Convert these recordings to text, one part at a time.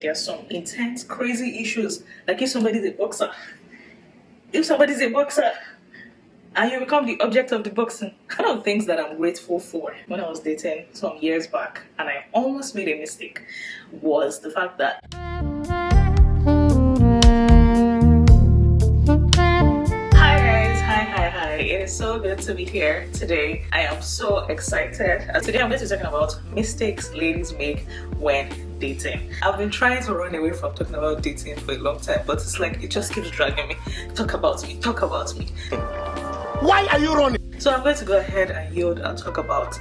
There are some intense, crazy issues. Like if somebody's a boxer and you become the object of the boxing. One of the things that I'm grateful for when I was dating some years back and I almost made a mistake was the fact that Hi. It is so good to be here today. I am so excited. Today I'm going to be talking about mistakes ladies make when dating. I've been trying to run away from talking about dating for a long time, but it's like it just keeps dragging me. Talk about me. Why are you running? So I'm going to go ahead and yield and talk about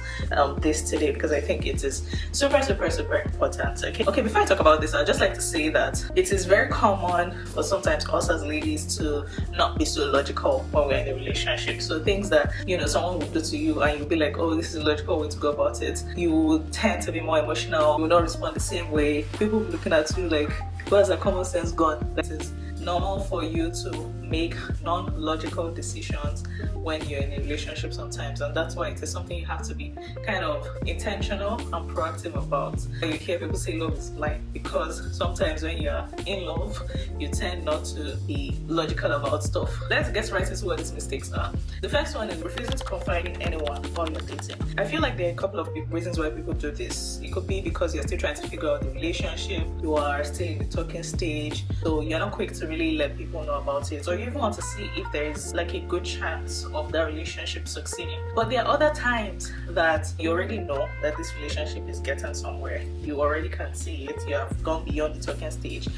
this today because I think it is super important. Okay, before I talk about this, I'd just like to say that it is very common for sometimes us as ladies to not be so logical when we're in a relationship. So things that, someone will do to you and you'll be like, oh, this is a logical way to go about it. You will tend to be more emotional. You will not respond the same way. People will be looking at you like, where's that common sense gone? That is normal for you to make non-logical decisions when you're in a relationship sometimes, and that's why it is something you have to be kind of intentional and proactive about. You hear people say love is blind because sometimes when you're in love you tend not to be logical about stuff. Let's get right into what these mistakes are. The first one is refusing to confide in anyone while you're dating. I feel like there are a couple of reasons why people do this. It could be because you're still trying to figure out the relationship, you are still in the talking stage, so you're not quick to really let people know about it, or you even want to see if there is like a good chance of that relationship succeeding. But there are other times that you already know that this relationship is getting somewhere. You already can see it. You have gone beyond the talking stage,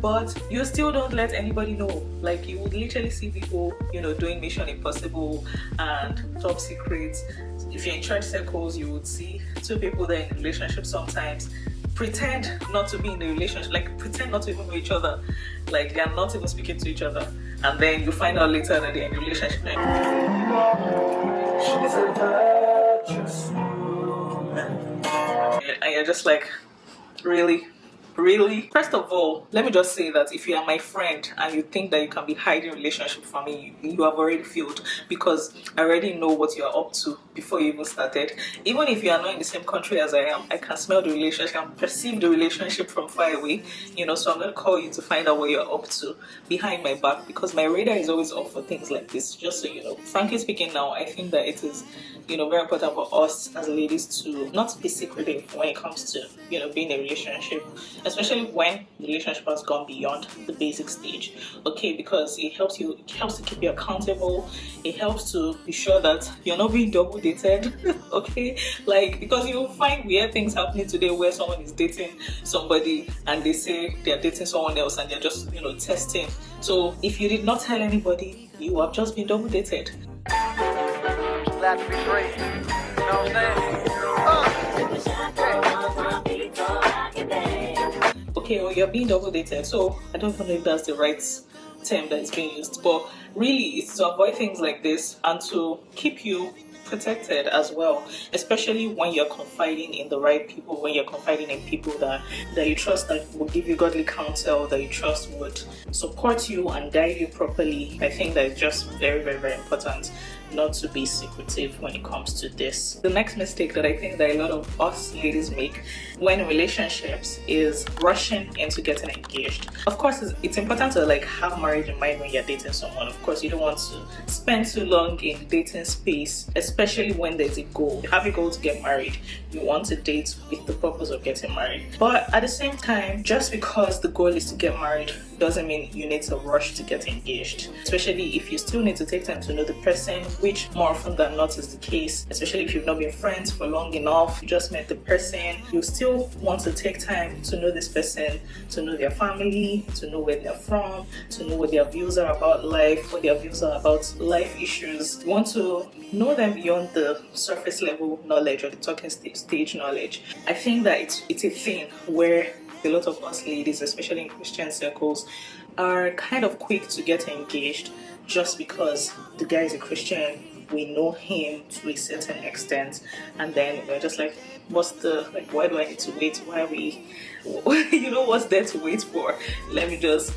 but you still don't let anybody know. Like you would literally see people, doing Mission Impossible and Top Secrets. If you're in church circles, you would see two people that are in a relationship sometimes pretend not to be in a relationship, like pretend not to even know each other, like they are not even speaking to each other, and then you find out later that they're in a relationship. And you're just like, really? First of all, let me just say that if you are my friend and you think that you can be hiding relationship from me, you have already failed, because I already know what you are up to before you even started. Even if you are not in the same country as I am, I can smell the relationship, I can perceive the relationship from far away, so I'm going to call you to find out what you're up to behind my back, because my radar is always off for things like this, just so you know. Frankly speaking now, I think that it is very important for us as ladies to not be secretive when it comes to being in a relationship, especially when the relationship has gone beyond the basic stage. Okay, because it helps to keep you accountable. It helps to be sure that you're not being double dated. Okay, like, because you'll find weird things happening today where someone is dating somebody and they say they're dating someone else and they're just testing. So if you did not tell anybody, you have just been double dated. Glad to be free. You know what I'm saying? Okay, well, you're being double dated, so I don't know if that's the right term that is being used, but really it's to avoid things like this and to keep you protected as well, especially when you're confiding in the right people, when you're confiding in people that you trust, that will give you godly counsel, that you trust would support you and guide you properly. I think that it's just very important not to be secretive when it comes to this. The next mistake that I think that a lot of us ladies make when in relationships is rushing into getting engaged. Of course, it's important to have marriage in mind when you're dating someone. Of course, you don't want to spend too long in the dating space, especially when there's a goal. You have a goal to get married. You want to date with the purpose of getting married. But at the same time, just because the goal is to get married doesn't mean you need to rush to get engaged, especially if you still need to take time to know the person, which more often than not is the case. Especially if you've not been friends for long enough, you just met the person, you still want to take time to know this person, to know their family, to know where they're from, to know what their views are about life, what their views are about life issues. You want to know them beyond the surface level knowledge or the talking stage knowledge. I think that it's a thing where a lot of us ladies, especially in Christian circles, are kind of quick to get engaged just because the guy is a Christian. We know him to a certain extent, and then we're just like, what's the, like, why do I need to wait? Why are we, what's there to wait for? Let me just,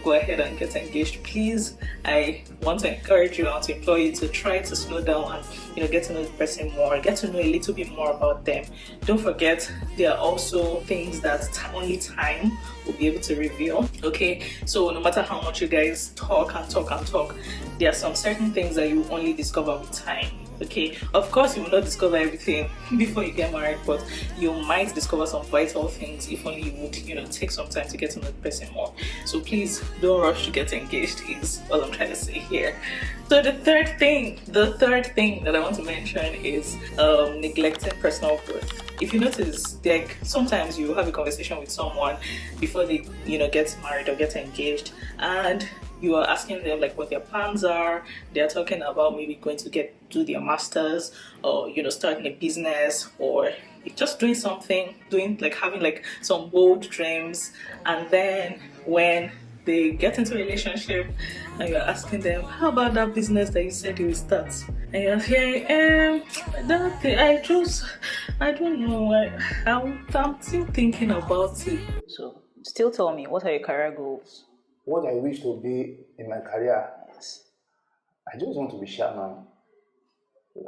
go ahead and get engaged. Please, I want to encourage you, I want to implore you to try to slow down and, get to know the person more, get to know a little bit more about them. Don't forget, there are also things that only time will be able to reveal, okay? So no matter how much you guys talk and talk and talk, there are some certain things that you only discover with time. Okay, of course you will not discover everything before you get married, but you might discover some vital things if only you would, take some time to get to know the person more. So please don't rush to get engaged is all I'm trying to say here. So the third thing that I want to mention is neglecting personal growth. If you notice, like, sometimes you have a conversation with someone before they, get married or get engaged, and you are asking them like what their plans are. They're talking about maybe going to do their masters, or starting a business, or just doing something, having like some bold dreams. And then when they get into a relationship and you're asking them, how about that business that you said you will start? And you're saying, I don't know, I'm still thinking about it. So still tell me, what are your career goals? What I wish to be in my career, Yes. I just want to be shaman.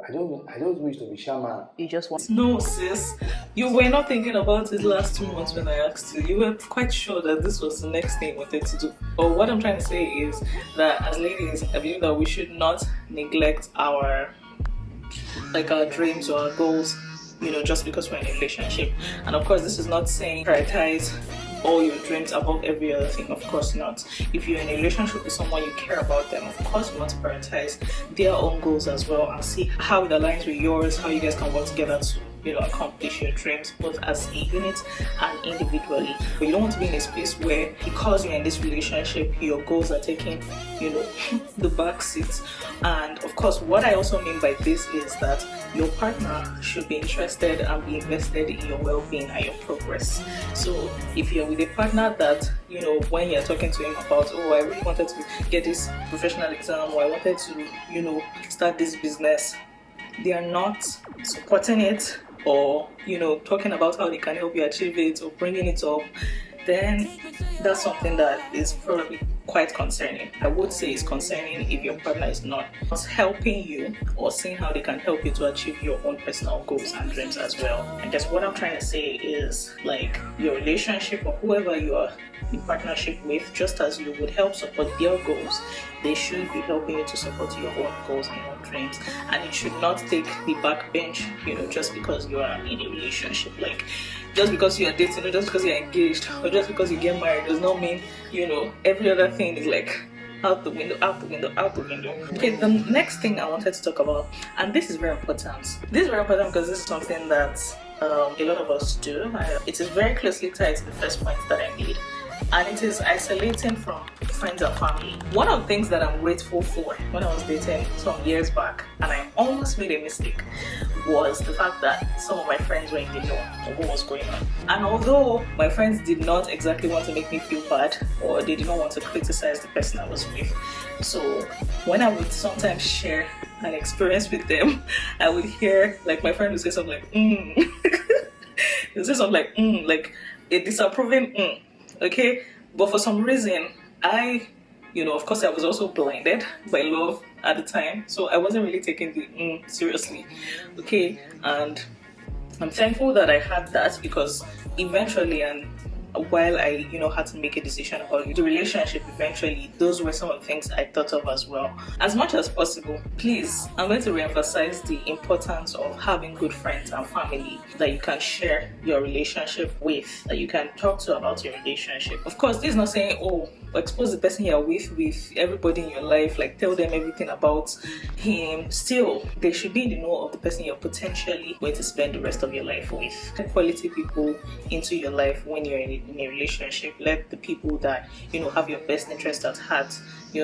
I just wish to be shaman. You just want... No, sis. You were not thinking about it last 2 months when I asked you. You were quite sure that this was the next thing you wanted to do. But what I'm trying to say is that as ladies, I believe that we should not neglect our dreams or our goals, just because we're in a relationship. And of course, this is not saying prioritize all your dreams above every other thing. Of course not. If you're in a relationship with someone, you care about them, of course you want to prioritize their own goals as well and see how it aligns with yours, how you guys can work together to accomplish your dreams both as a unit and individually. But you don't want to be in a space where, because you're in this relationship, your goals are taking the back seat. And of course, what I also mean by this is that your partner should be interested and be invested in your well-being and your progress. So if you're with a partner that when you're talking to him about, oh, I really wanted to get this professional exam, or I wanted to start this business, they are not supporting it, or talking about how they can help you achieve it, or bringing it up, then that's something that is probably quite concerning. I would say it's concerning if your partner is not helping you or seeing how they can help you to achieve your own personal goals and dreams as well. I guess what I'm trying to say is, like, your relationship or whoever you are in partnership with, just as you would help support their goals, they should be helping you to support your own goals and your own dreams. And it should not take the back bench, just because you are in a relationship. Like, just because you are dating, or just because you're engaged, or just because you get married does not mean, every other thing is like out the window. Okay, the next thing I wanted to talk about, and this is very important. This is very important because this is something that a lot of us do. It is very closely tied to the first point that I made, and it is isolating from friends and family. One of the things that I'm grateful for when I was dating some years back, and I almost made a mistake, was the fact that some of my friends were in the know of what was going on. And although my friends did not exactly want to make me feel bad, or they did not want to criticize the person I was with, so when I would sometimes share an experience with them, I would hear, like, my friend would say something like, they would say something like, like a disapproving okay? But for some reason, I, of course I was also blinded by love at the time, so I wasn't really taking the seriously, okay? And I'm thankful that I had that, because eventually, and while I, had to make a decision about the relationship eventually, those were some of the things I thought of as well. As much as possible, please, I'm going to re-emphasize the importance of having good friends and family that you can share your relationship with, that you can talk to about your relationship. Of course, this is not saying, oh, expose the person you're with everybody in your life, like tell them everything about him. Still, they should be in the know of the person you're potentially going to spend the rest of your life with. Get quality people into your life when you're in a relationship. Let the people that have your best interest at heart be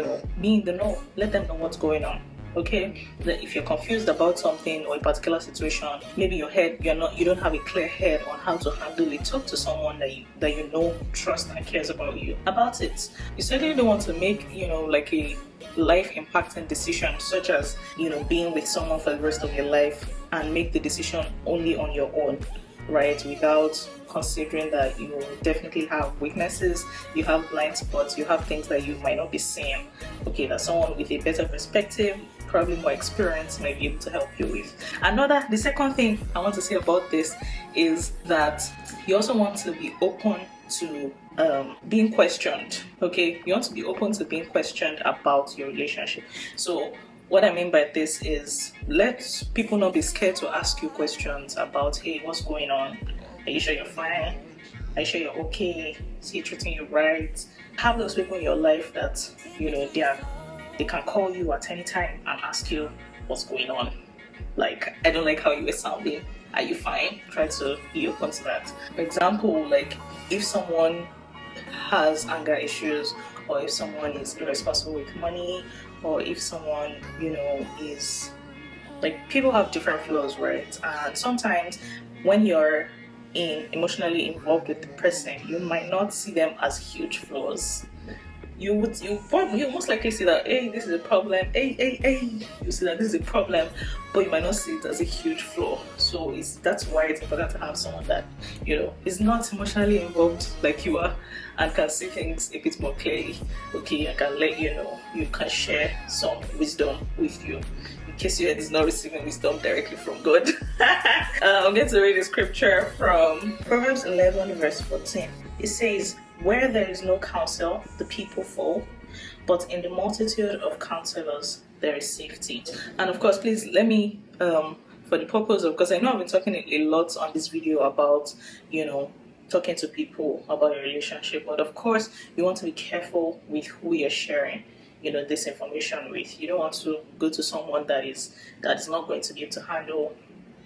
in the know. Let them know what's going on. Okay, that if you're confused about something or a particular situation, maybe you don't have a clear head on how to handle it, talk to someone that you know, trust, and cares about you about it. You certainly don't want to make like a life impacting decision, such as being with someone for the rest of your life and make the decision only on your own, right? Without considering that you definitely have weaknesses, you have blind spots, you have things that you might not be seeing. Okay, that someone with a better perspective, probably more experience, might be able to help you with. The second thing I want to say about this is that you also want to be open to being questioned. Okay, you want to be open to being questioned about your relationship. So what I mean by this is, let people not be scared to ask you questions about, hey, what's going on? Are you sure you're fine? Are you sure you're okay? Is he treating you right? Have those people in your life that, you know, they can call you at any time and ask you what's going on. Like, I don't like how you were sounding. Are you fine? Try to be open to that. For example, like if someone has anger issues, or if someone is irresponsible with money, or if someone, you know, is like, people have different flaws, right? And sometimes when you're emotionally involved with the person, you might not see them as huge flaws. You most likely see that, hey, this is a problem, hey, you see that this is a problem, but you might not see it as a huge flaw. So that's why it's important to have someone that, you know, is not emotionally involved like you are and can see things a bit more clearly. Okay, I can let you know, you can share some wisdom with you in case you are not receiving wisdom directly from God. I'm going to read a scripture from Proverbs 11 verse 14. It says, "Where there is no counsel, the people fall, but in the multitude of counselors there is safety." And of course, please let me, for the purpose of, because I know I've been talking a lot on this video about, you know, talking to people about your relationship, but of course you want to be careful with who you're sharing, you know, this information with. You don't want to go to someone that is not going to be able to handle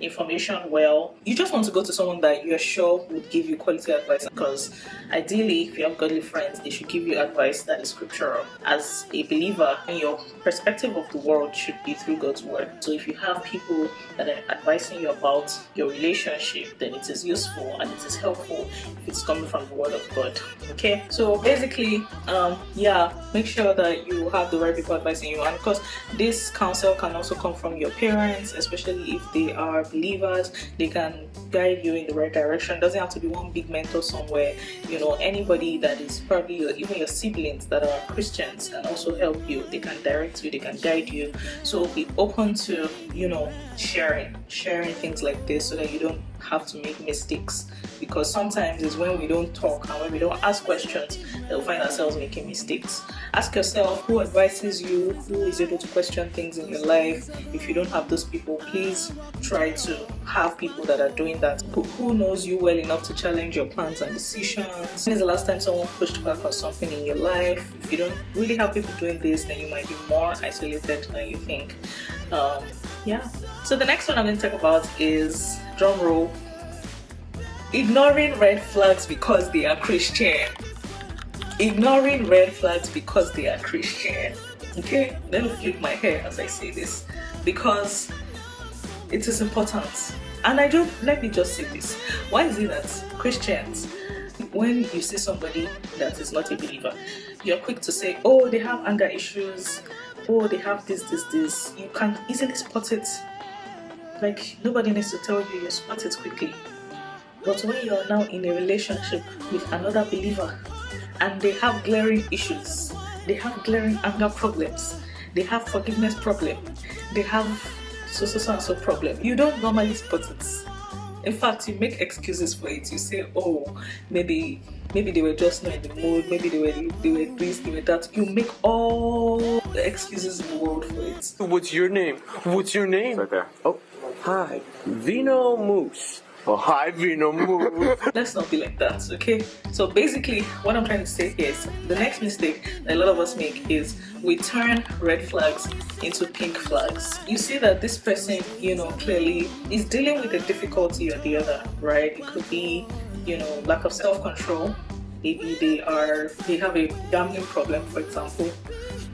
information well. You just want to go to someone that you're sure would give you quality advice, because ideally, if you have godly friends, they should give you advice that is scriptural. As a believer, your perspective of the world should be through God's word. So if you have people that are advising you about your relationship, then it is useful and it is helpful if it's coming from the word of God. Okay, so basically, make sure that you have the right people advising you. And of course, this counsel can also come from your parents, especially if they are believers. They can guide you in the right direction. Doesn't have to be one big mentor somewhere. You know, anybody that is probably even your siblings that are Christians can also help you. They can direct you, they can guide you. So be open to, you know, sharing things like this so that you don't have to make mistakes, because sometimes it's when we don't talk and when we don't ask questions that we'll find ourselves making mistakes. Ask yourself, who advises you, who is able to question things in your life. If you don't have those people, please try to have people that are doing that. Who knows you well enough to challenge your plans and decisions. When is the last time someone pushed back on something in your life? If you don't really have people doing this, then you might be more isolated than you think. So the next one I'm going to talk about is, drum roll, ignoring red flags because they are Christian. Ignoring red flags because they are Christian. Okay, let me flip my hair as I say this, because it is important. And let me just say this. Why is it that Christians, when you see somebody that is not a believer, you're quick to say, oh, they have anger issues, oh, they have this. You can easily spot it. Like, nobody needs to tell you, you spot it quickly. But when you're now in a relationship with another believer and they have glaring issues, they have glaring anger problems, they have forgiveness problem, they have so problem, you don't normally spot it. In fact, you make excuses for it. You say, oh, maybe they were just not in the mood, maybe they were this, they were that. You make all the excuses in the world for it. What's your name? It's right there. Oh, hi, Vino Moose. Oh, hi, Vino Moose. Let's not be like that, okay? So basically, what I'm trying to say here is, the next mistake that a lot of us make is we turn red flags into pink flags. You see that this person, you know, clearly is dealing with a difficulty or the other, right? It could be, you know, lack of self-control. Maybe they have a gambling problem, for example,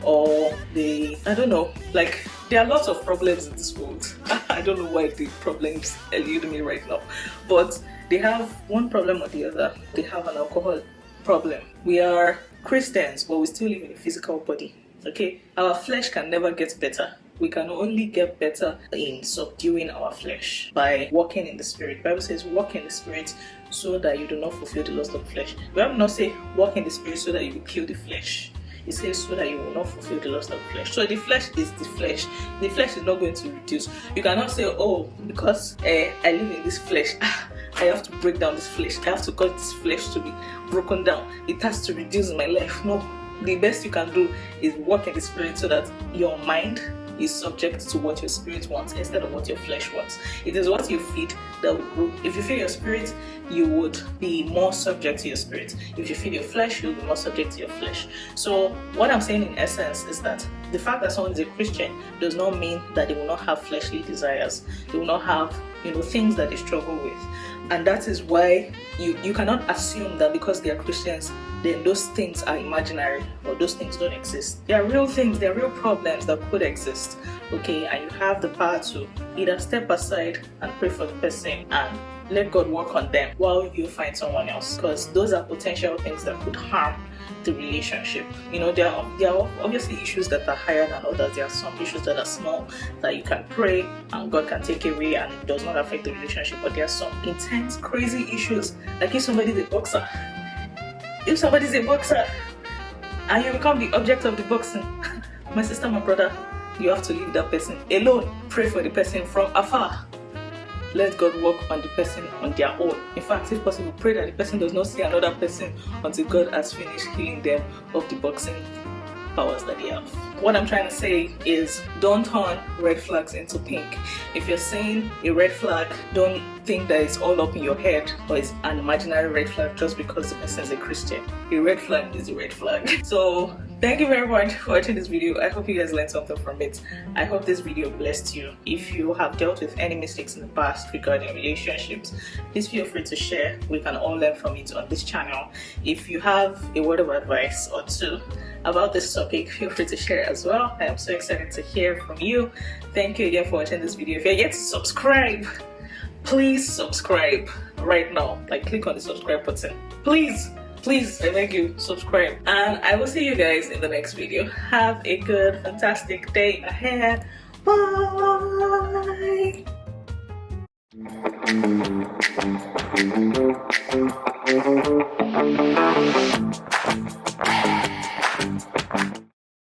or I don't know, like, there are lots of problems in this world. I don't know why the problems elude me right now, but they have one problem or the other. They have an alcohol problem. We are Christians, but we still live in a physical body. Okay, our flesh can never get better. we can only get better in subduing our flesh by walking in the spirit. The Bible says walk in the spirit so that you do not fulfill the lust of the flesh. The Bible not say walk in the spirit so that you will kill the flesh. It says so that you will not fulfill the lust of the flesh. So the flesh is the flesh. The flesh is not going to reduce. You cannot say, oh, because I live in this flesh, I have to break down this flesh. I have to cause this flesh to be broken down. It has to reduce my life. No. The best you can do is walk in the spirit so that your mind is subject to what your spirit wants instead of what your flesh wants. It is what you feed that will grow. If you feed your spirit, you would be more subject to your spirit. If you feed your flesh, you'll be more subject to your flesh. So what I'm saying in essence is that the fact that someone is a Christian does not mean that they will not have fleshly desires. They will not have, things that they struggle with. And that is why you cannot assume that because they are Christians, then those things are imaginary or those things don't exist. They are real things, they are real problems that could exist. Okay, and you have the power to either step aside and pray for the person and let God work on them while you find someone else, because those are potential things that could harm the relationship. There are obviously issues that are higher than others. There are some issues that are small that you can pray and God can take away and it does not affect the relationship, but there are some intense, crazy issues, like if somebody's a boxer and you become the object of the boxing, my sister, my brother, you have to leave that person alone. Pray for the person from afar. Let God work on the person on their own. In fact, if possible, pray that the person does not see another person until God has finished healing them of the boxing powers that they have. What I'm trying to say is don't turn red flags into pink. If you're seeing a red flag, don't think that it's all up in your head or it's an imaginary red flag just because the person is a Christian. A red flag is a red flag. So thank you very much for watching this video. I hope you guys learned something from it. I hope this video blessed you. If you have dealt with any mistakes in the past regarding relationships, please feel free to share. We can all learn from it on this channel. If you have a word of advice or two about this topic, feel free to share as well. I am so excited to hear from you. Thank you again for watching this video. If you're yet to subscribe, please subscribe right now. Click on the subscribe button. Please, I beg you, subscribe. And I will see you guys in the next video. Have a good, fantastic day ahead. Bye.